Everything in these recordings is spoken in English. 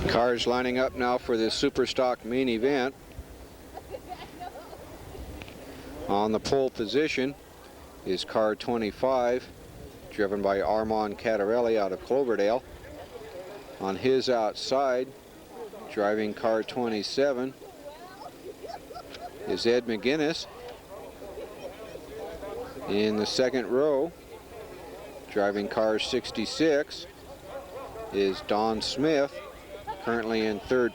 Cars lining up now for this Super Stock main event. On the pole position is car 25, driven by Armand Cattarelli out of Cloverdale. On his outside, driving car 27, is Ed McGuinness. In the second row, driving car 66, is Don Smith, currently in third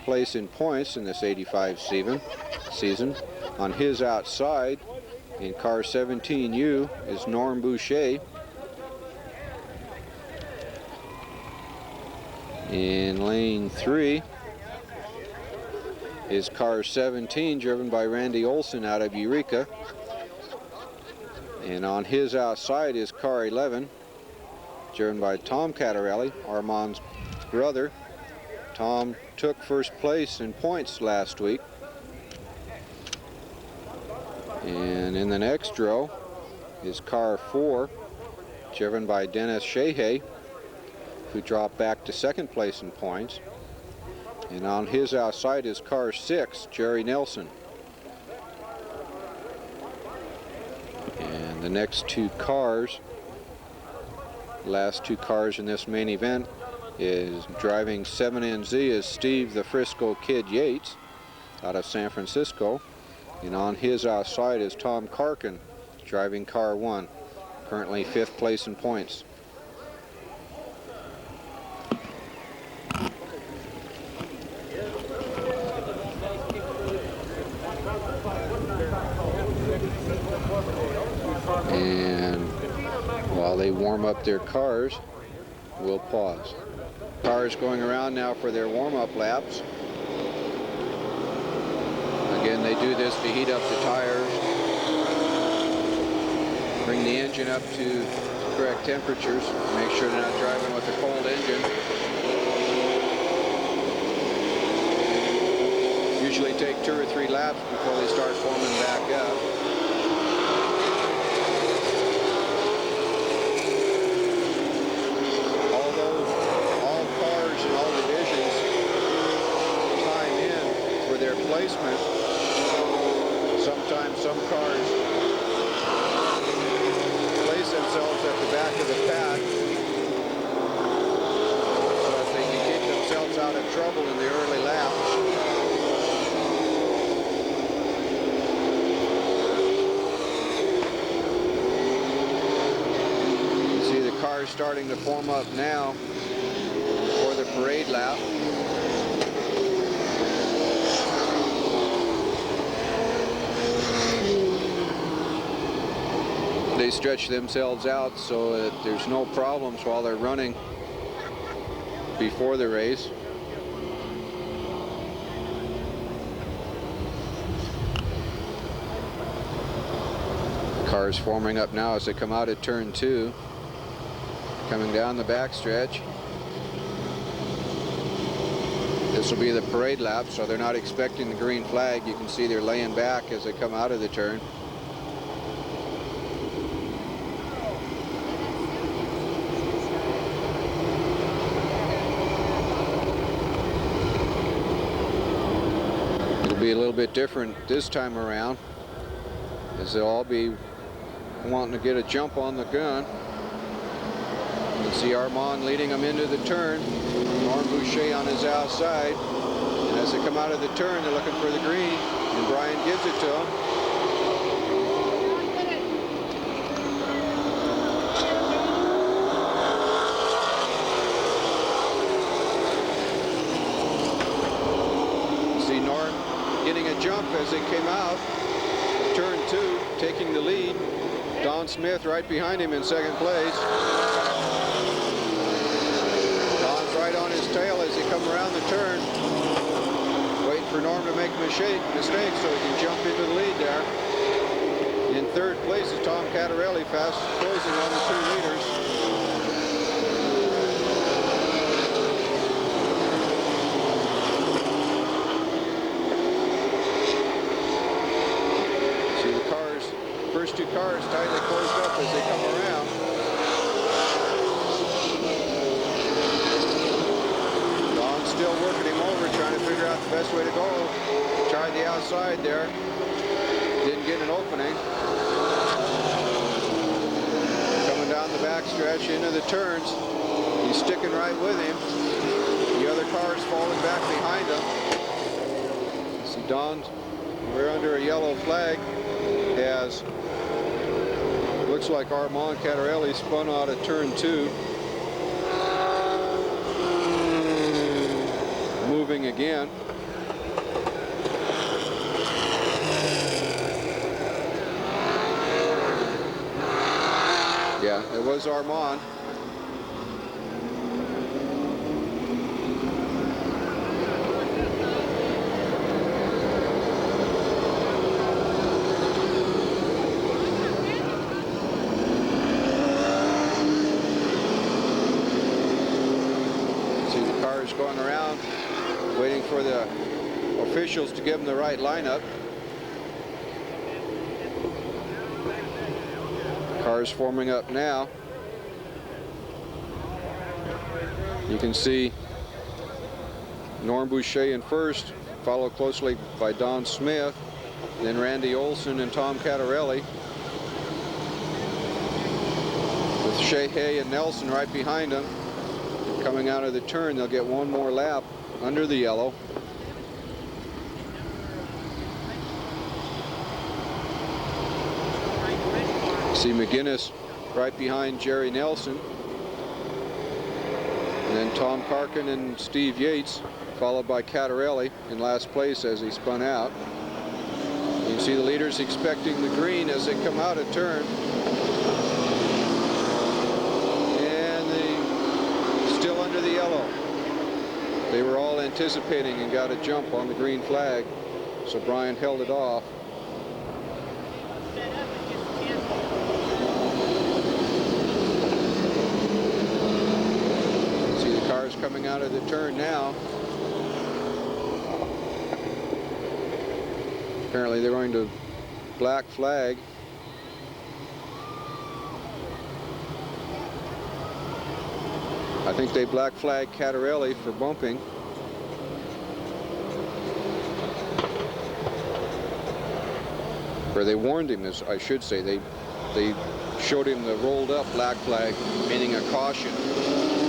place in points in this 85 season. On his outside, in car 17U, is Norm Boucher. In lane 3 is car 17, driven by Randy Olson out of Eureka. And on his outside is car 11, driven by Tom Cattarelli, Armand's brother. Tom took first place in points last week. And in the next row is car 4, driven by Dennis Shehay, who dropped back to second place in points. And on his outside is car 6, Jerry Nelson. And the next two cars, last two cars in this main event, is driving 7NZ is Steve the Frisco Kid Yates out of San Francisco. And on his outside is Tom Karkin, driving car 1, currently 5th place in points. And while they warm up their cars, we'll pause. Cars going around now for their warm-up laps. Again, they do this to heat up the tires, bring the engine up to correct temperatures, make sure they're not driving with a cold engine. Usually take 2 or 3 laps before they start forming back up. Their placement. Sometimes some cars place themselves at the back of the pack so that they can keep themselves out of trouble in the early laps. You see the cars starting to form up now for the parade lap. They stretch themselves out so that there's no problems while they're running before the race. Cars forming up now as they come out at turn 2, coming down the backstretch. This will be the parade lap, so they're not expecting the green flag. You can see they're laying back as they come out of the turn. Be a little bit different this time around, as they'll all be wanting to get a jump on the gun. You can see Armand leading them into the turn, Norm Boucher on his outside, and as they come out of the turn they're looking for the green, and Brian gives it to them. Getting a jump as they came out. Turn 2, taking the lead. Don Smith right behind him in second place. Don's right on his tail as they come around the turn. Waiting for Norm to make a mistake so he can jump into the lead there. In third place is Tom Cattarelli, fast closing on the 2 leaders. First 2 cars tightly closed up as they come around. Don still working him over, trying to figure out the best way to go. Tried the outside there. Didn't get an opening. Coming down the back stretch into the turns. He's sticking right with him. The other car's falling back behind him. See Don, we're under a yellow flag. Has, looks like Armand Cattarelli spun out of turn 2. Moving again. Yeah, it was Armand. See the cars going around, waiting for the officials to give them the right lineup. Cars forming up now. You can see Norm Boucher in first, followed closely by Don Smith, then Randy Olson and Tom Cattarelli, with Shehay and Nelson right behind them. Coming out of the turn, they'll get one more lap under the yellow. See McGinnis right behind Jerry Nelson. And then Tom Karkin and Steve Yates, followed by Cattarelli in last place as he spun out. You can see the leaders expecting the green as they come out of turn. And still under the yellow. They were all anticipating and got a jump on the green flag, so Brian held it off. Coming out of the turn now. Apparently they're going to black flag. I think they black flag Cattarelli for bumping. Or they warned him, as I should say. They showed him the rolled up black flag, meaning a caution.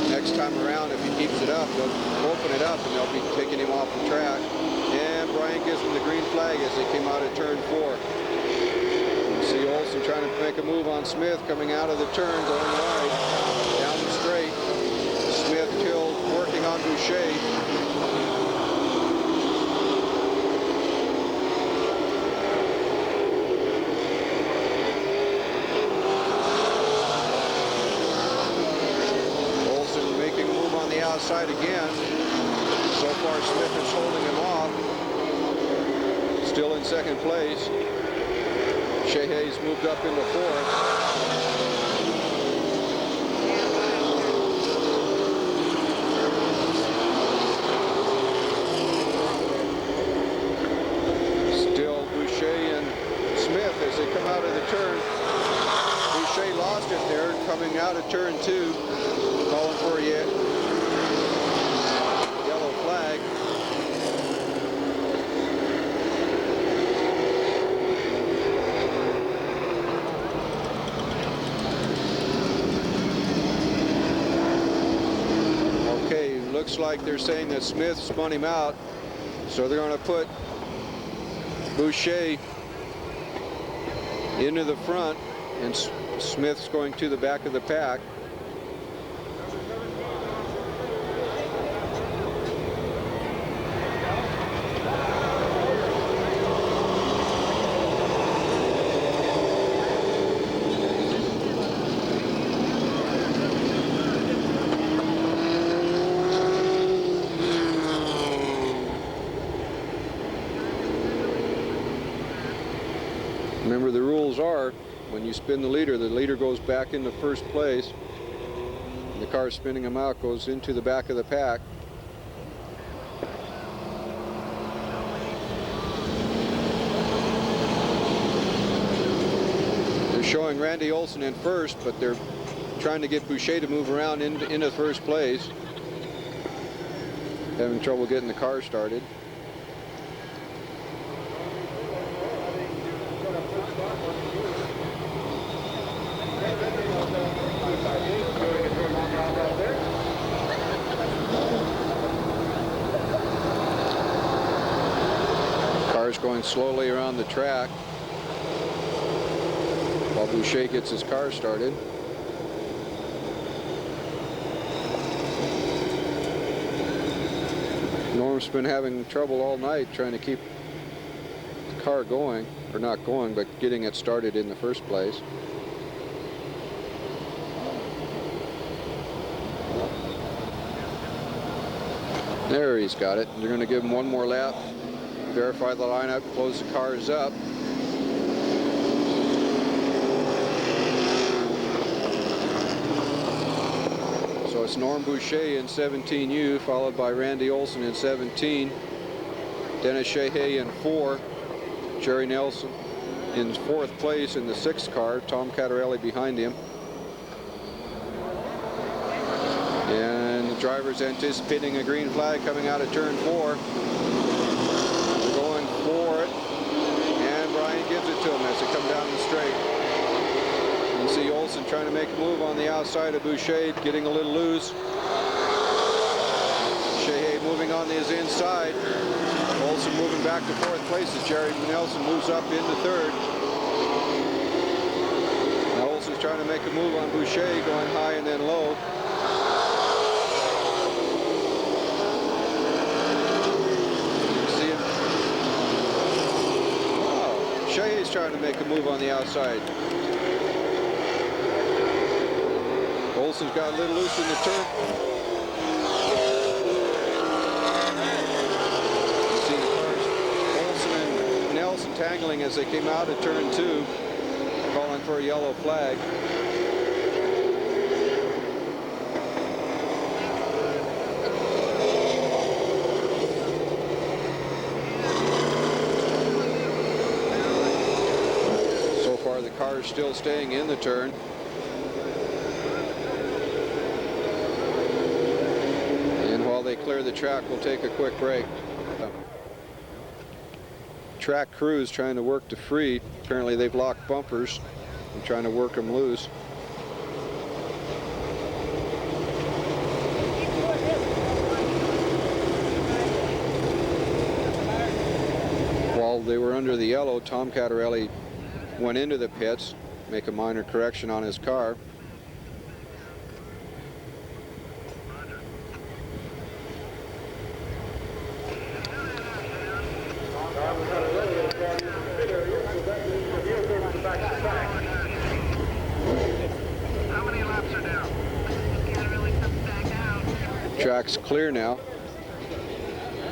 Next time around, if he keeps it up, they'll open it up and they'll be taking him off the track. And Brian gives him the green flag as they came out of turn 4. You see Olson trying to make a move on Smith, coming out of the turn, going wide, down the straight. Smith still working on Boucher. Outside again. So far Smith is holding him off. Still in second place. Shehay's moved up into 4th. Still Boucher and Smith as they come out of the turn. Boucher lost it there coming out of turn 2. Calling for a yellow flag. Okay, looks like they're saying that Smith spun him out, so they're going to put Boucher into the front and Smith's going to the back of the pack. Remember, the rules are when you spin the leader goes back into first place. And the car spinning him out goes into the back of the pack. They're showing Randy Olson in first, but they're trying to get Boucher to move around into first place. having trouble getting the car started. Car's going slowly around the track while Boucher gets his car started. Norm's been having trouble all night trying to keep the car going, or not going, but getting it started in the first place. There, he's got it. They're going to give him one more lap, verify the lineup, close the cars up. So it's Norm Boucher in 17U, followed by Randy Olson in 17, Dennis Shehay in 4, Jerry Nelson in 4th place in the 6th car, Tom Catarelli behind him. And the driver's anticipating a green flag coming out of turn 4. They're going for it, and Brian gives it to him as they come down the straight. You can see Olson trying to make a move on the outside of Boucher, getting a little loose. Shehay moving on his inside. Olson moving back to 4th place as Jerry Nelson moves up into 3rd. Now Olson's trying to make a move on Boucher, going high and then low. Shehay's trying to make a move on the outside. Olson's got a little loose in the turn. You see the cars, Olson and Nelson tangling as they came out of turn 2, calling for a yellow flag. The car is still staying in the turn. And while they clear the track, we'll take a quick break. Track crew is trying to work to free. Apparently they've locked bumpers and trying to work them loose. While they were under the yellow, Tom Catarelli went into the pits, make a minor correction on his car. How many laps are down? Track's clear now.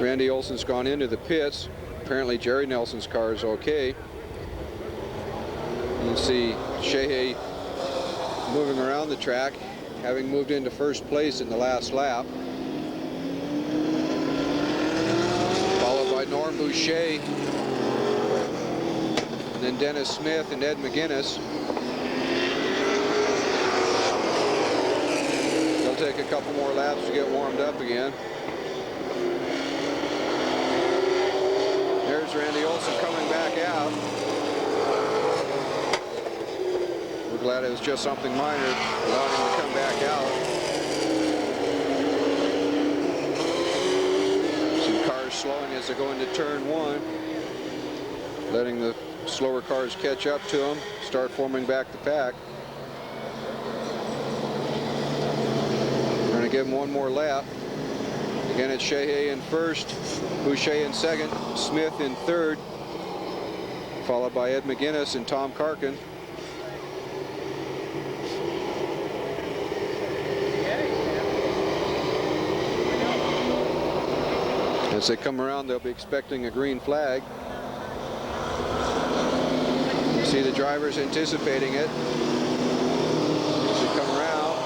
Randy Olson's gone into the pits. Apparently Jerry Nelson's car is okay. You can see Shehay moving around the track, having moved into 1st place in the last lap. Followed by Norm Boucher, and then Dennis Smith and Ed McGuinness. They'll take a couple more laps to get warmed up again. There's Randy Olson coming back out. We're glad it was just something minor, allowed him to come back out. Some cars slowing as they go into turn 1, letting the slower cars catch up to them, start forming back the pack. We're going to give him one more lap. Again, it's Shehay in 1st, Boucher in 2nd, Smith in 3rd, followed by Ed McGuinness and Tom Karkin. As they come around, they'll be expecting a green flag. You see the drivers anticipating it. As they come around,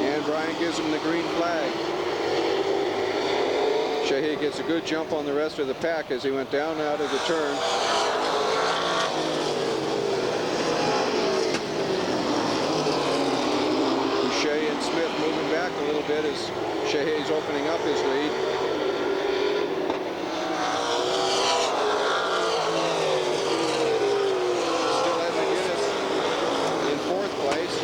and Brian gives them the green flag. Shehay gets a good jump on the rest of the pack as he went down out of the turn. Boucher and Smith moving pulling back a little bit as Shehay's opening up his lead. Still at McGinnis in 4th place.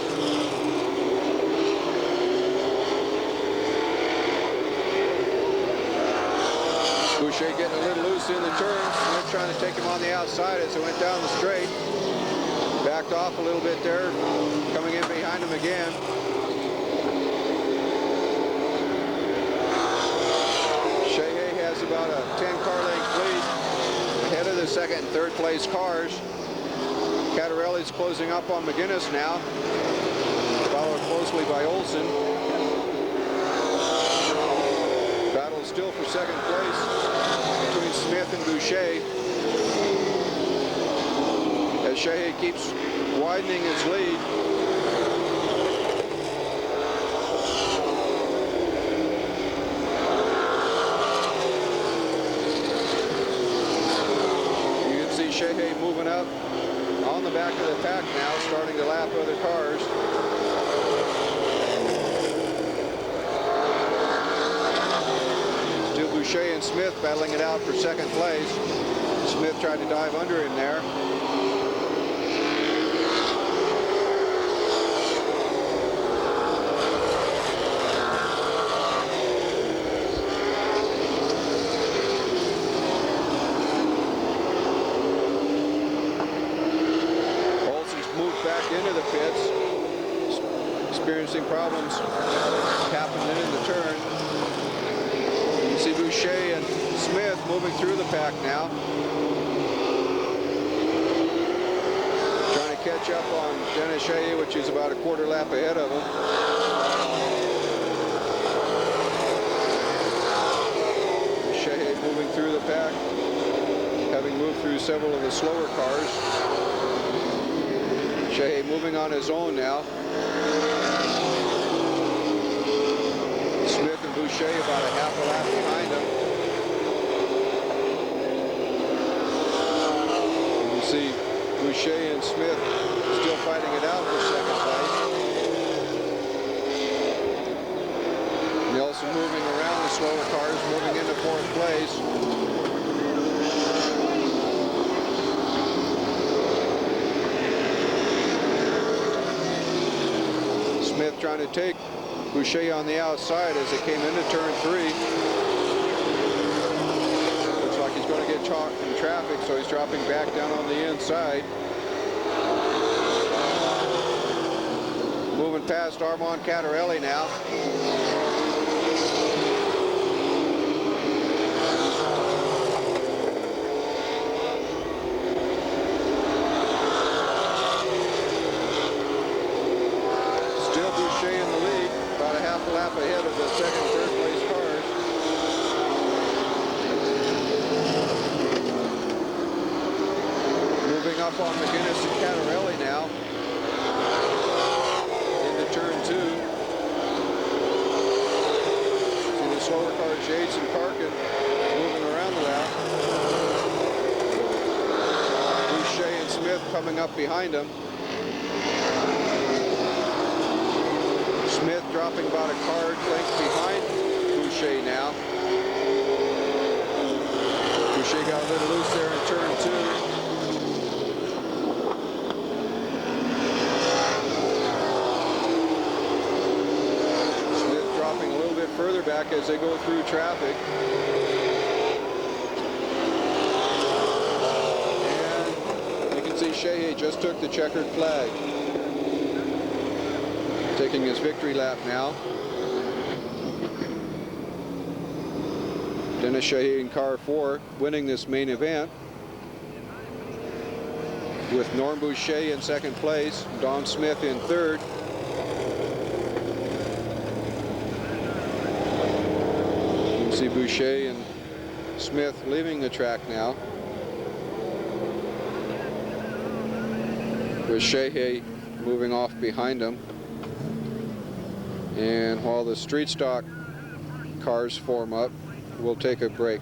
Boucher getting a little loose in the turn. Smith trying to take him on the outside as it went down the straight. Backed off a little bit there, coming in behind him again. Shehay has about a 10-car length lead ahead of the 2nd and 3rd place cars. Cattarelli's closing up on McGinnis now, followed closely by Olson. Battle still for 2nd place between Smith and Boucher, as Shehay keeps widening his lead. You can see Shehay moving up on the back of the pack now, starting to lap other cars. Still Boucher and Smith battling it out for 2nd place. Smith tried to dive under him there. Into the pits, experiencing problems tapping in the turn. You see Boucher and Smith moving through the pack now, trying to catch up on Dennis Shehay, which is about a 1/4 lap ahead of him. Shehay moving through the pack, having moved through several of the slower cars. Shehay moving on his own now. Smith and Boucher about a 1/2 lap behind him. You can see Boucher and Smith still fighting it out for 2nd place. Nelson moving around the slower cars, moving into 4th place. Smith trying to take Boucher on the outside as they came into turn 3. Looks like he's going to get caught in traffic, so he's dropping back down on the inside. Moving past Armand Cattarelli now. Boucher in the lead, about a 1/2 lap ahead of the 2nd and 3rd place cars. Moving up on McGinnis and Cattarelli now into turn 2. See the slower cars, Yates and Parkin, moving around the lap. Boucher and Smith coming up behind them. Smith dropping about a car length behind Boucher now. Boucher got a little loose there in turn 2. Smith dropping a little bit further back as they go through traffic. And you can see Shehay just took the checkered flag, taking his victory lap now. Dennis Shehay in car 4 winning this main event, with Norm Boucher in 2nd place, Don Smith in 3rd. You can see Boucher and Smith leaving the track now, with Shehay moving off behind him. And while the street stock cars form up, we'll take a break.